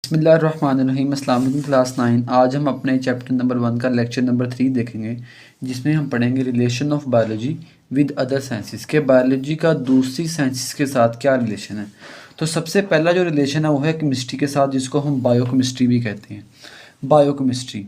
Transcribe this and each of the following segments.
बिस्मिल्लाहिर्रहमानिर्रहीम। अस्सलाम वालेकुम क्लास 9। आज हम अपने चैप्टर नंबर 1 का लेक्चर नंबर 3 देखेंगे, जिसमें हम पढ़ेंगे relation of biology with other sciences के बायोलॉजी का दूसरी साइंसेस के साथ क्या रिलेशन है। तो सबसे पहला जो रिलेशन है वो है केमिस्ट्री के साथ, जिसको हम बायोकेमिस्ट्री भी कहते हैं। Biochemistry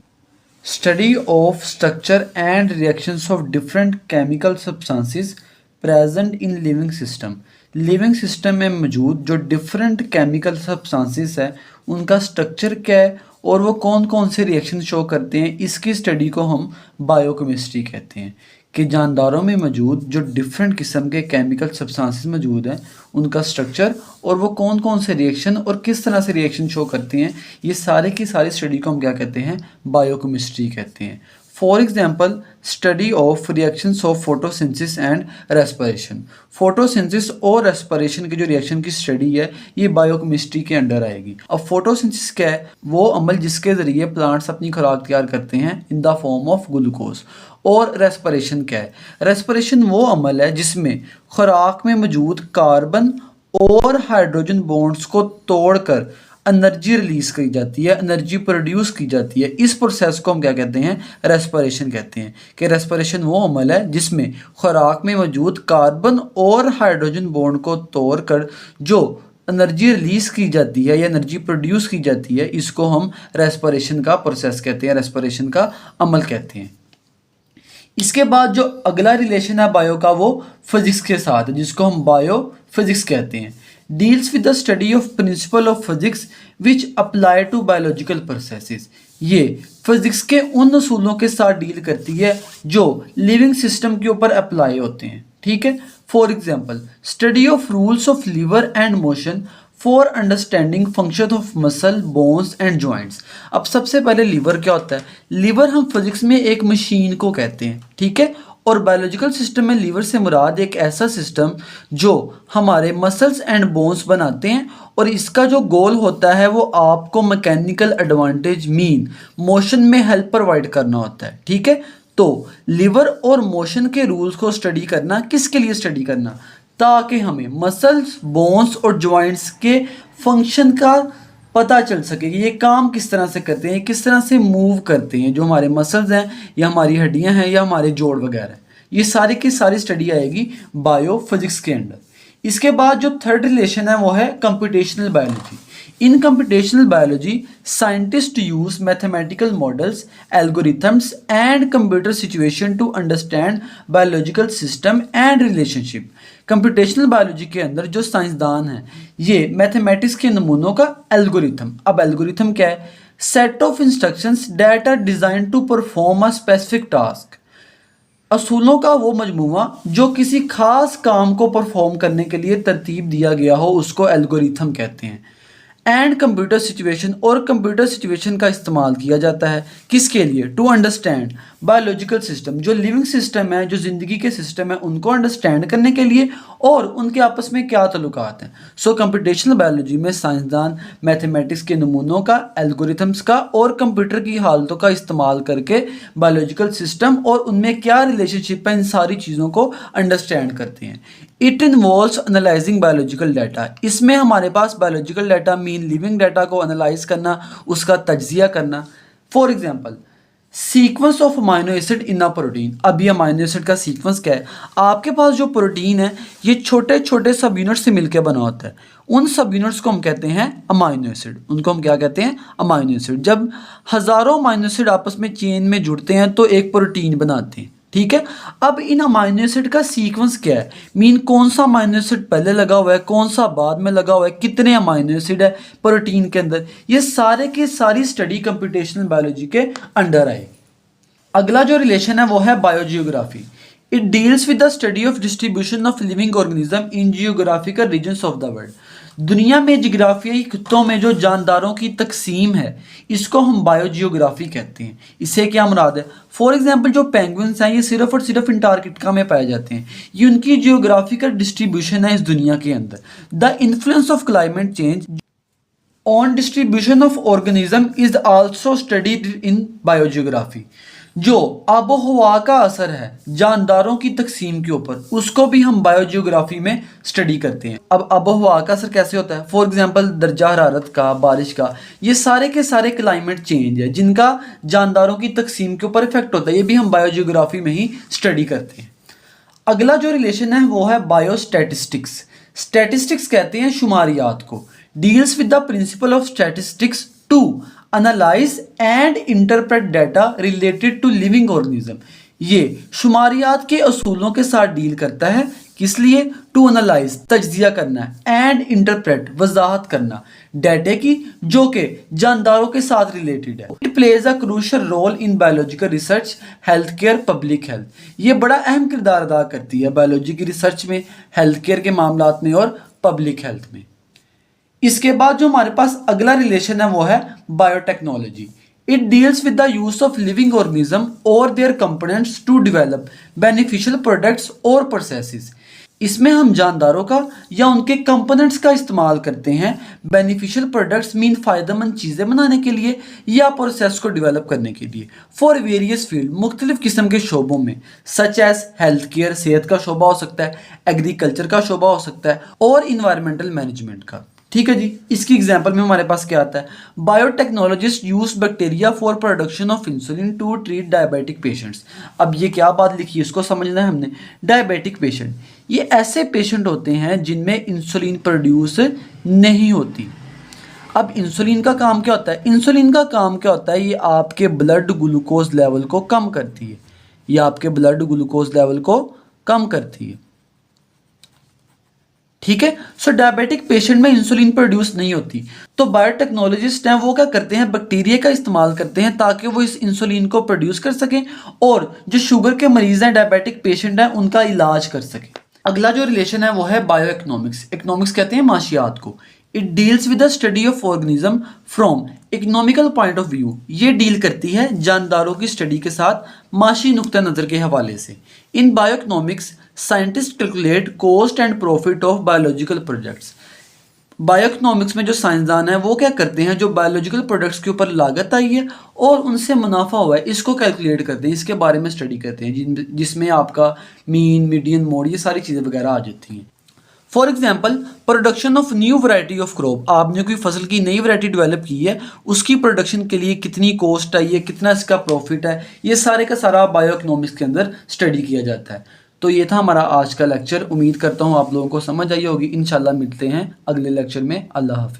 study of structure and reactions of different chemical substances present in living system. Living system में मौजूद जो डिफरेंट केमिकल सब्सटेंसेस है उनका स्ट्रक्चर क्या है और वो कौन कौन से रिएक्शन शो करते हैं, इसकी स्टडी को हम बायोकेमिस्ट्री कहते हैं। कि जानदारों में मौजूद जो डिफरेंट किस्म के केमिकल सब्सटेंसेस मौजूद हैं उनका स्ट्रक्चर और वो कौन कौन से रिएक्शन और किस तरह से रिएक्शन शो करते हैं, ये सारे की सारी स्टडी को हम क्या कहते हैं, बायोकेमिस्ट्री कहते हैं। For example study of reactions of photosynthesis and respiration. Photosynthesis और रेस्पिरेशन के जो रिएक्शन की स्टडी है ये बायोकेमिस्ट्री के अंडर आएगी। अब फोटोसिंथेसिस क्या है, वो अमल जिसके ज़रिए प्लांट्स अपनी खुराक तैयार करते हैं in the form of glucose. और रेस्पिरेशन क्या है, रेस्पिरेशन वो अमल है जिसमें खुराक में मौजूद कार्बन और हाइड्रोजन बॉन्ड्स को तोड़कर एनर्जी रिलीज की जाती है, एनर्जी प्रोड्यूस की जाती है। इस प्रोसेस को हम क्या कहते हैं, रेस्पिरेशन कहते हैं। कि रेस्पिरेशन वो अमल है जिसमें खुराक में मौजूद कार्बन और हाइड्रोजन बॉन्ड को तोड़कर जो एनर्जी रिलीज की जाती है या एनर्जी प्रोड्यूस की जाती है, इसको हम रेस्पिरेशन का प्रोसेस कहते हैं, रेस्पिरेशन का अमल कहते हैं। इसके बाद जो अगला रिलेशन है बायो का वो फिजिक्स के साथ है, जिसको हम बायो फिजिक्स कहते हैं। Deals with the study of principle of physics which apply to biological processes. ये फिजिक्स के उन असूलों के साथ डील करती है जो लिविंग सिस्टम के ऊपर अप्लाई होते हैं। ठीक है, for example study of rules of lever and motion for understanding function of muscle bones and joints. अब सबसे पहले लीवर क्या होता है, लीवर हम फिजिक्स में एक मशीन को कहते हैं। ठीक है, और बायोलॉजिकल सिस्टम में लीवर से मुराद एक ऐसा सिस्टम जो हमारे मसल्स एंड बोन्स बनाते हैं और इसका जो गोल होता है वो आपको मैकेनिकल एडवांटेज मीन मोशन में हेल्प प्रोवाइड करना होता है। ठीक है, तो लीवर और मोशन के रूल्स को स्टडी करना, किसके लिए स्टडी करना, ताकि हमें मसल्स बोन्स और जॉइंट्स के फंक्शन का पता चल सके कि ये काम किस तरह से करते हैं, किस तरह से मूव करते हैं, जो हमारे मसल्स हैं या हमारी हड्डियां हैं या हमारे जोड़ वगैरह। ये सारी की सारी स्टडी आएगी बायो फिजिक्स के अंडर। इसके बाद जो थर्ड रिलेशन है वो है computational biology. In computational biology scientist use mathematical models, algorithms and computer situation to understand biological system and relationship. Computational biology के अंदर जो साइंसदान हैं ये मैथमेटिक्स के नमूनों का एल्गोरिथम। अब एल्गोरिथम क्या है, set of instructions that are designed to perform a specific task. असूलों का वो मजमूआ जो किसी खास काम को परफॉर्म करने के लिए तरतीब दिया गया हो, उसको एल्गोरिथम कहते हैं। एंड कंप्यूटर सिचुएशन, और कंप्यूटर सिचुएशन का इस्तेमाल किया जाता है किसके लिए, टू अंडरस्टैंड बायोलॉजिकल सिस्टम, जो लिविंग सिस्टम है, जो ज़िंदगी के सिस्टम है, उनको अंडरस्टैंड करने के लिए और उनके आपस में क्या ताल्लुकात हैं। सो कंप्यूटेशनल बायोलॉजी में साइंसदान मैथमेटिक्स के नमूनों का, एल्गोरिथम्स का और कंप्यूटर की हालतों का इस्तेमाल करके बायोलॉजिकल सिस्टम और उनमें क्या रिलेशनशिप है, इन सारी चीज़ों को अंडरस्टैंड करते हैं। It involves analysing biological data. इसमें हमारे पास biological data mean living data को एनालाइज करना, उसका तज्जिया करना। For example sequence of amino acid in a protein. अब ये अमाइनो एसिड का सीक्वेंस क्या है, आपके पास जो प्रोटीन है ये छोटे छोटे सब यूनिट से मिलकर बना होता है। उन सब यूनिट्स को हम कहते हैं अमाइनो एसिड। उनको हम क्या कहते हैं, अमाइनो एसिड। जब हज़ारों अमाइनो एसिड आपस में चेन में जुड़ते हैं तो एक प्रोटीन बनाते हैं। ठीक है, अब इन अमाइनो एसिड का सीक्वेंस क्या है, मीन कौन सा अमाइनो एसिड पहले लगा हुआ है, कौन सा बाद में लगा हुआ है, कितने अमाइनो एसिड है प्रोटीन के अंदर, ये सारे की सारी स्टडी कंप्यूटेशनल बायोलॉजी के अंडर आए। अगला जो रिलेशन है वो है biogeography. It deals with the study of distribution of living organism in geographical regions of the world. दुनिया में जिग्राफियाई खित्तों में जो जानदारों की तकसीम है इसको हम बायोजियोग्राफी कहते हैं। इससे क्या मुराद है, फॉर एग्जांपल जो पेंगुइन्स हैं ये सिर्फ और सिर्फ अंटार्कटिका में पाए जाते हैं। ये उनकी जियोग्राफिकल डिस्ट्रीब्यूशन है इस दुनिया के अंदर। The influence of climate change on distribution of organism is also studied in biogeography. जो आबो हवा का असर है जानदारों की तकसीम के ऊपर, उसको भी हम बायोजियोग्राफी में स्टडी करते हैं। अब आबो हवा का असर कैसे होता है? फॉर एग्जांपल दर्जा हरारत का, बारिश का, ये सारे के सारे क्लाइमेट चेंज है जिनका जानदारों की तकसीम के ऊपर इफेक्ट होता है। ये भी हम बायोजियोग्राफी में ही स्टडी करते हैं। अगला जो रिलेशन है वो है बायोस्टैटिस्टिक्स। स्टैटिस्टिक्स कहते हैं शुमारियात को। Deals with the principle of statistics to analyse and interpret data related to living organism. ये शुमारियात के असूलों के साथ डील करता है। किस लिए? टू एनालाइज, तज्जिया करना है, एंड इंटरप्रेट, वजाहत करना डाटे की जो कि जानदारों के साथ रिलेटेड है। It plays a crucial role in biological research, health care, public health. ये बड़ा अहम किरदार अदा करती है बायोलॉजी की रिसर्च में, हेल्थ केयर के मामलात में और पब्लिक हेल्थ में। इसके बाद जो हमारे पास अगला रिलेशन है वो है biotechnology. It deals with the use of living organism और their components to develop beneficial products और प्रोसेसेस। इसमें हम जानदारों का या उनके कंपोनेंट्स का इस्तेमाल करते हैं बेनिफिशियल प्रोडक्ट्स मीन फ़ायदेमंद चीज़ें बनाने के लिए या प्रोसेस को डेवलप करने के लिए, फॉर वेरियस फील्ड, मुख्तलिफ किस्म के शोबों में, सच एज हेल्थ केयर, सेहत का शोबा हो सकता है, एग्रीकल्चर का शोबा हो सकता है और इन्वायरमेंटल मैनेजमेंट का। ठीक है जी। इसकी एग्जांपल में हमारे पास क्या आता है? Biotechnologist use bacteria for production of insulin to treat diabetic patients. अब ये क्या बात लिखी है इसको समझना है हमने। डायबिटिक पेशेंट, ये ऐसे पेशेंट होते हैं जिनमें इंसुलिन प्रोड्यूस नहीं होती। अब इंसुलिन का काम क्या होता है? इंसुलिन का काम क्या होता है? ये आपके ब्लड ग्लूकोज लेवल को कम करती है। ये आपके ब्लड ग्लूकोज लेवल को कम करती है। ठीक है। सो डायबिटिक पेशेंट में इंसुलिन प्रोड्यूस नहीं होती, तो बायोटेक्नोलॉजिस्ट हैं वो क्या करते हैं? बैक्टीरिया का इस्तेमाल करते हैं ताकि वो इस इंसुलिन को प्रोड्यूस कर सकें और जो शुगर के मरीज हैं, डायबिटिक पेशेंट हैं, उनका इलाज कर सकें। अगला जो रिलेशन है वो है बायो इकोनॉमिक्स। इकोनॉमिक्स कहते हैं माशियात को। It deals with the study of organism from economical point of view. ये डील करती है जानदारों की स्टडी के साथ माशी नुक्ता नज़र के हवाले से। In bioeconomics scientist calculate cost and profit of biological products. Bioeconomics में जो साइंसदान हैं वो क्या करते हैं? जो बायोलॉजिकल प्रोडक्ट्स के ऊपर लागत आई है और उनसे मुनाफा हुआ है, इसको कैलकुलेट करते हैं, इसके बारे में स्टडी करते हैं, जिसमें आपका मीन, मीडियन, मोड, ये सारी चीज़ें वगैरह आ जाती हैं। For example production of new variety of crop. आपने कोई फसल की नई वैरायटी डेवलप की है, उसकी प्रोडक्शन के लिए कितनी कॉस्ट आई है, कितना इसका प्रॉफिट है, ये सारे का सारा बायोइकोनॉमिक्स के अंदर स्टडी किया जाता है। तो ये था हमारा आज का लेक्चर। उम्मीद करता हूँ आप लोगों को समझ आई होगी। इंशाल्लाह मिलते हैं अगले लेक्चर में। अल्लाह हाफिज़।